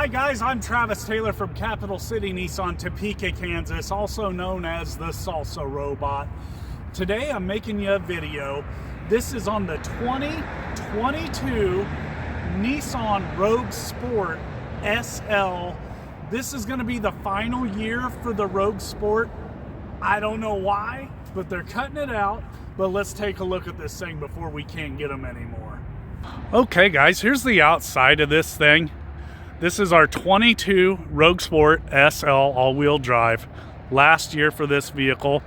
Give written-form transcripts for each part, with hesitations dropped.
Hi guys, I'm Travis Taylor from Capital City Nissan, Topeka, Kansas, also known as the Salsa Robot. Today I'm making you a video. This is on the 2022 Nissan Rogue Sport SL. This is going to be the final year for the Rogue Sport. I don't know why, but they're cutting it out. But let's take a look at this thing before we can't get them anymore. Okay guys, here's the outside of this thing. This is our 22 Rogue Sport SL all-wheel drive. Last year for this vehicle.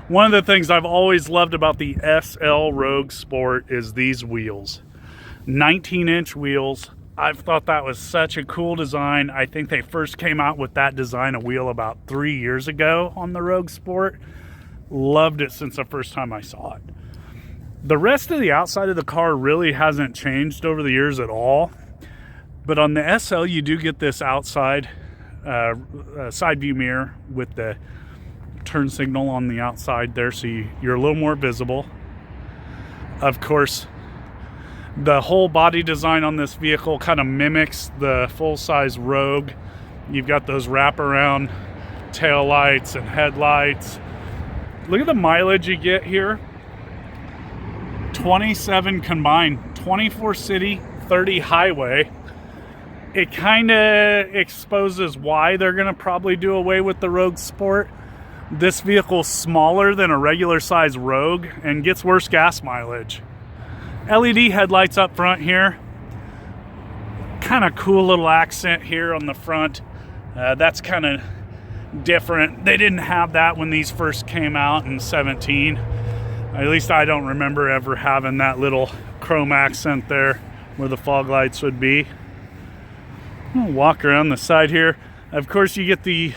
One of the things I've always loved about the SL Rogue Sport is these wheels. 19-inch wheels. I've thought that was such a cool design. I think they first came out with that design of wheel about 3 years ago on the Rogue Sport. Loved it since the first time I saw it. The rest of the outside of the car really hasn't changed over the years at all. But on the SL, you do get this outside side view mirror with the turn signal on the outside there, so you're a little more visible. Of course, the whole body design on this vehicle kind of mimics the full-size Rogue. You've got those wraparound tail lights and headlights. Look at the mileage you get here. 27 combined, 24 city, 30 highway. It kind of exposes why they're going to probably do away with the Rogue Sport. This vehicle's smaller than a regular size Rogue and gets worse gas mileage. LED headlights up front here. Kind of cool little accent here on the front. That's kind of different. They didn't have that when these first came out in 17. At least I don't remember ever having that little chrome accent there where the fog lights would be. I'm gonna walk around the side here. Of course, you get the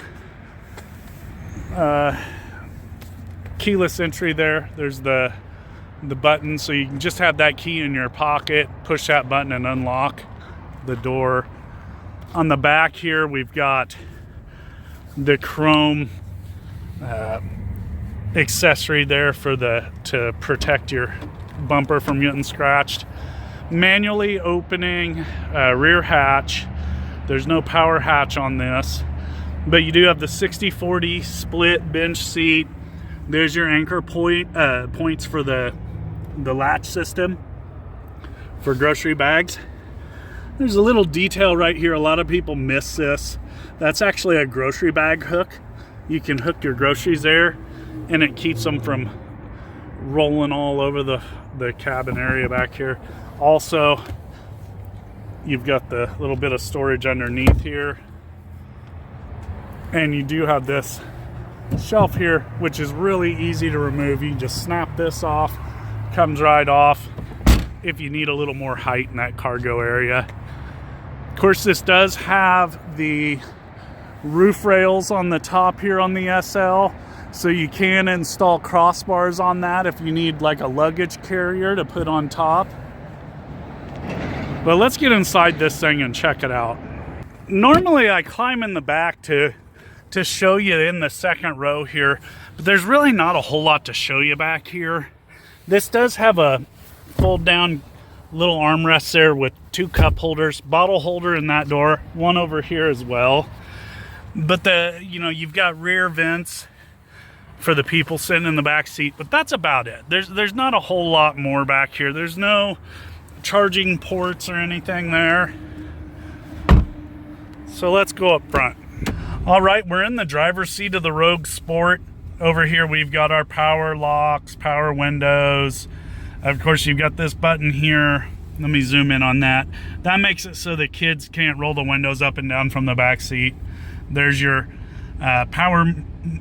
keyless entry there. There's the button, so you can just have that key in your pocket, push that button and unlock the door. On the back here, we've got the chrome accessory there for to protect your bumper from getting scratched. Manually opening rear hatch. There's no power hatch on this, but you do have the 60/40 split bench seat. There's your anchor points for the latch system for grocery bags. There's a little detail right here. A lot of people miss this. That's actually a grocery bag hook. You can hook your groceries there, and it keeps them from rolling all over the cabin area back here. Also, you've got the little bit of storage underneath here, and you do have this shelf here, which is really easy to remove. You can just snap this off, comes right off if you need a little more height in that cargo area. Of course, this does have the roof rails on the top here on the SL, so you can install crossbars on that if you need like a luggage carrier to put on top. But let's get inside this thing and check it out. Normally I climb in the back to show you in the second row here, but there's really not a whole lot to show you back here. This does have a fold down little armrest there with two cup holders, bottle holder in that door, one over here as well. But you've got rear vents for the people sitting in the back seat, but that's about it. There's not a whole lot more back here. There's no charging ports or anything there. So let's go up front. All right, we're in the driver's seat of the Rogue Sport. Over here we've got our power locks, power windows. Of course, you've got this button here. Let me zoom in on that. That makes it so the kids can't roll the windows up and down from the back seat. There's your power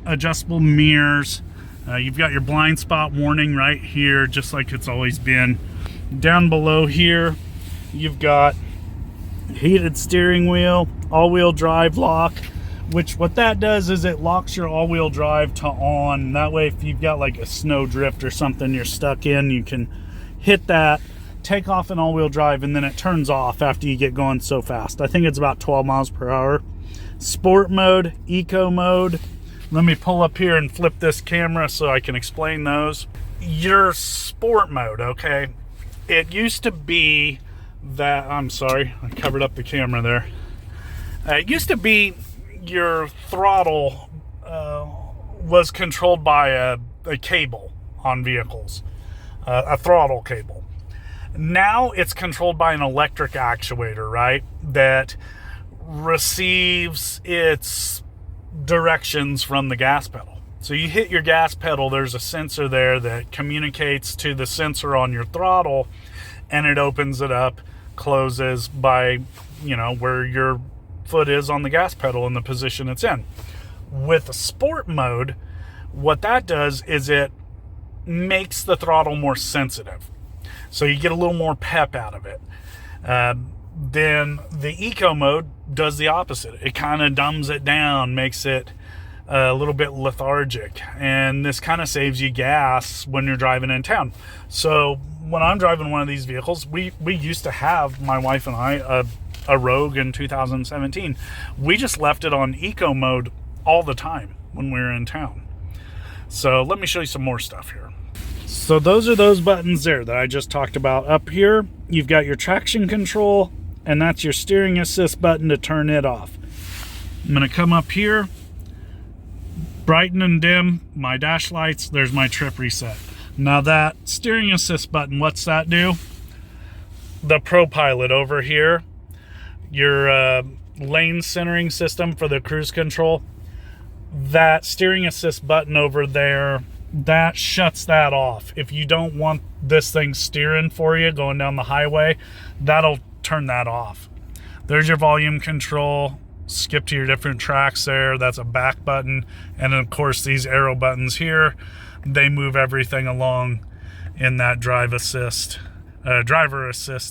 adjustable mirrors. You've got your blind spot warning right here, just like it's always been. Down below here, you've got heated steering wheel, all-wheel drive lock, which what that does is it locks your all-wheel drive to on. That way, if you've got like a snow drift or something you're stuck in, you can hit that, take off an all-wheel drive, and then it turns off after you get going so fast. I think it's about 12 miles per hour. Sport mode, eco mode. Let me pull up here and flip this camera so I can explain those. Your sport mode, okay? It used to be that, I'm sorry, I covered up the camera there. It used to be your throttle was controlled by a cable on vehicles, a throttle cable. Now it's controlled by an electric actuator, right? That receives its directions from the gas pedal. So you hit your gas pedal, there's a sensor there that communicates to the sensor on your throttle, and it opens it up, closes by, where your foot is on the gas pedal and the position it's in. With a sport mode, what that does is it makes the throttle more sensitive. So you get a little more pep out of it. Then the eco mode does the opposite. It kind of dumbs it down, makes it a little bit lethargic, and this kind of saves you gas when you're driving in town. So when I'm driving one of these vehicles, we used to have, my wife and I, a Rogue in 2017. We just left it on eco mode all the time when we were in town. So let me show you some more stuff here. So those are those buttons there that I just talked about. Up here, you've got your traction control, and that's your steering assist button to turn it off. I'm gonna come up here, brighten and dim my dash lights. There's my trip reset. Now that steering assist button, what's that do? The ProPilot over here, your lane centering system for the cruise control, that steering assist button over there, that shuts that off. If you don't want this thing steering for you going down the highway, that'll turn that off. There's your volume control. Skip to your different tracks there. That's a back button. And of course, these arrow buttons here, they move everything along in that driver assist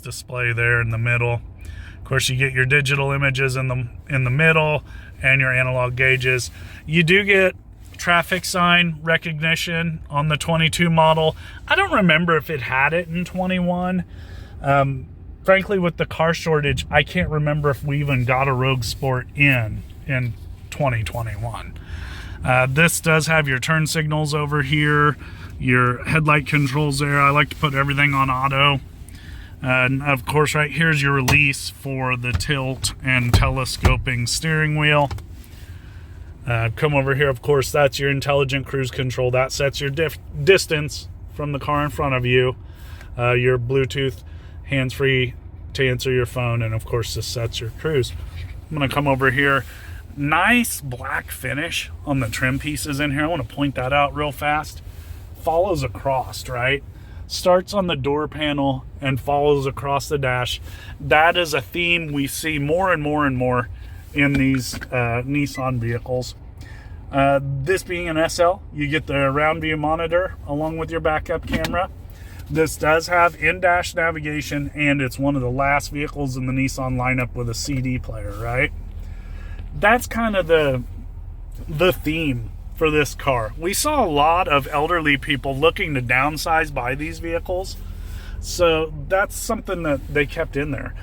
display there in the middle. Of course, you get your digital images in the middle and your analog gauges. You do get traffic sign recognition on the 22 model. I don't remember if it had it in 21. Frankly, with the car shortage, I can't remember if we even got a Rogue Sport in 2021. This does have your turn signals over here, your headlight controls there. I like to put everything on auto. And of course, right here's your release for the tilt and telescoping steering wheel. Come over here, of course, that's your intelligent cruise control. That sets your distance from the car in front of you. Your Bluetooth hands-free to answer your phone, and of course this sets your cruise. I'm gonna come over here. Nice black finish on the trim pieces in here. I want to point that out real fast. Follows across, right? Starts on the door panel and follows across the dash. That is a theme we see more and more and more in these Nissan vehicles. This being an SL, you get the round view monitor along with your backup camera. This does have in-dash navigation, and it's one of the last vehicles in the Nissan lineup with a CD player, right? That's kind of the theme for this car. We saw a lot of elderly people looking to downsize by these vehicles, so that's something that they kept in there.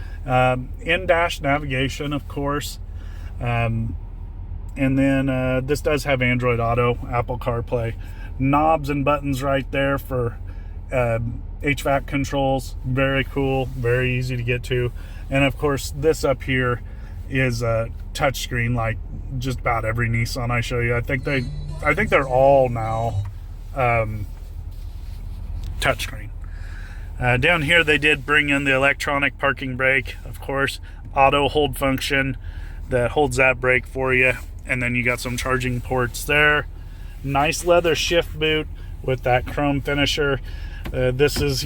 In-dash navigation, of course, and then this does have Android Auto, Apple CarPlay, knobs and buttons right there for HVAC controls. Very cool, very easy to get to. And of course, this up here is a touchscreen like just about every Nissan I show you. I think they're all now touchscreen. Down here they did bring in the electronic parking brake, of course, auto hold function that holds that brake for you, and then you got some charging ports there. Nice leather shift boot with that chrome finisher. This is,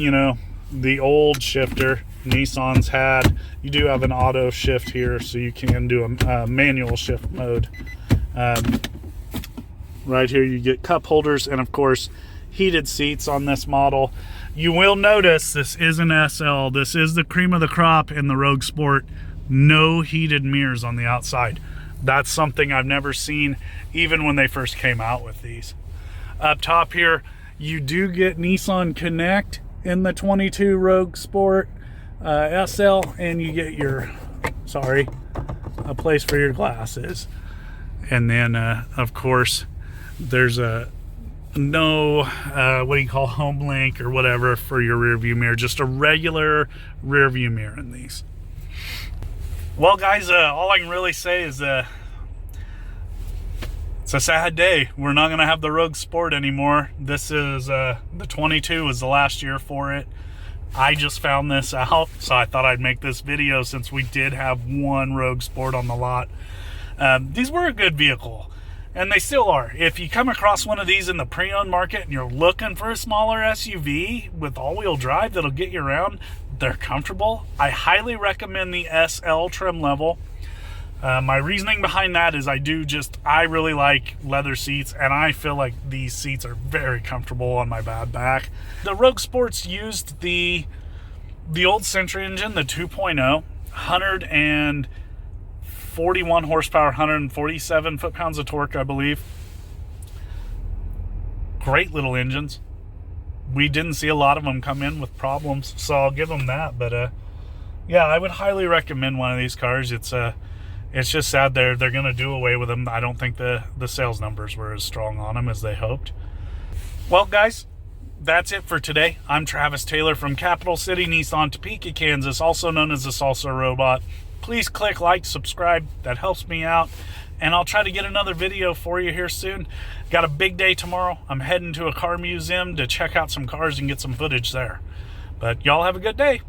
the old shifter Nissan's had. You do have an auto shift here, so you can do a manual shift mode. Right here you get cup holders, and of course heated seats on this model. You will notice this is an SL. This is the cream of the crop in the Rogue Sport. No heated mirrors on the outside. That's something I've never seen, even when they first came out with these. Up top here, you do get Nissan Connect in the 22 Rogue Sport SL, and you get a place for your glasses. And then, of course, there's a home link or whatever for your rear view mirror. Just a regular rear view mirror in these. Well, guys, all I can really say is it's a sad day. We're not going to have the Rogue Sport anymore. This is the 22 was the last year for it. I just found this out, so I thought I'd make this video since we did have one Rogue Sport on the lot. These were a good vehicle, and they still are. If you come across one of these in the pre-owned market and you're looking for a smaller SUV with all-wheel drive that'll get you around, they're comfortable. I highly recommend the SL trim level. My reasoning behind that is I really like leather seats, and I feel like these seats are very comfortable on my bad back. The Rogue Sports used the old Century engine, the 2.0, 141 horsepower, 147 foot-pounds of torque, I believe. Great little engines. We didn't see a lot of them come in with problems, so I'll give them that. But yeah, I would highly recommend one of these cars. It's just sad they're going to do away with them. I don't think the sales numbers were as strong on them as they hoped. Well, guys, that's it for today. I'm Travis Taylor from Capital City, Nissan, Topeka, Kansas, also known as the Salsa Robot. Please click like, subscribe. That helps me out. And I'll try to get another video for you here soon. Got a big day tomorrow. I'm heading to a car museum to check out some cars and get some footage there. But y'all have a good day.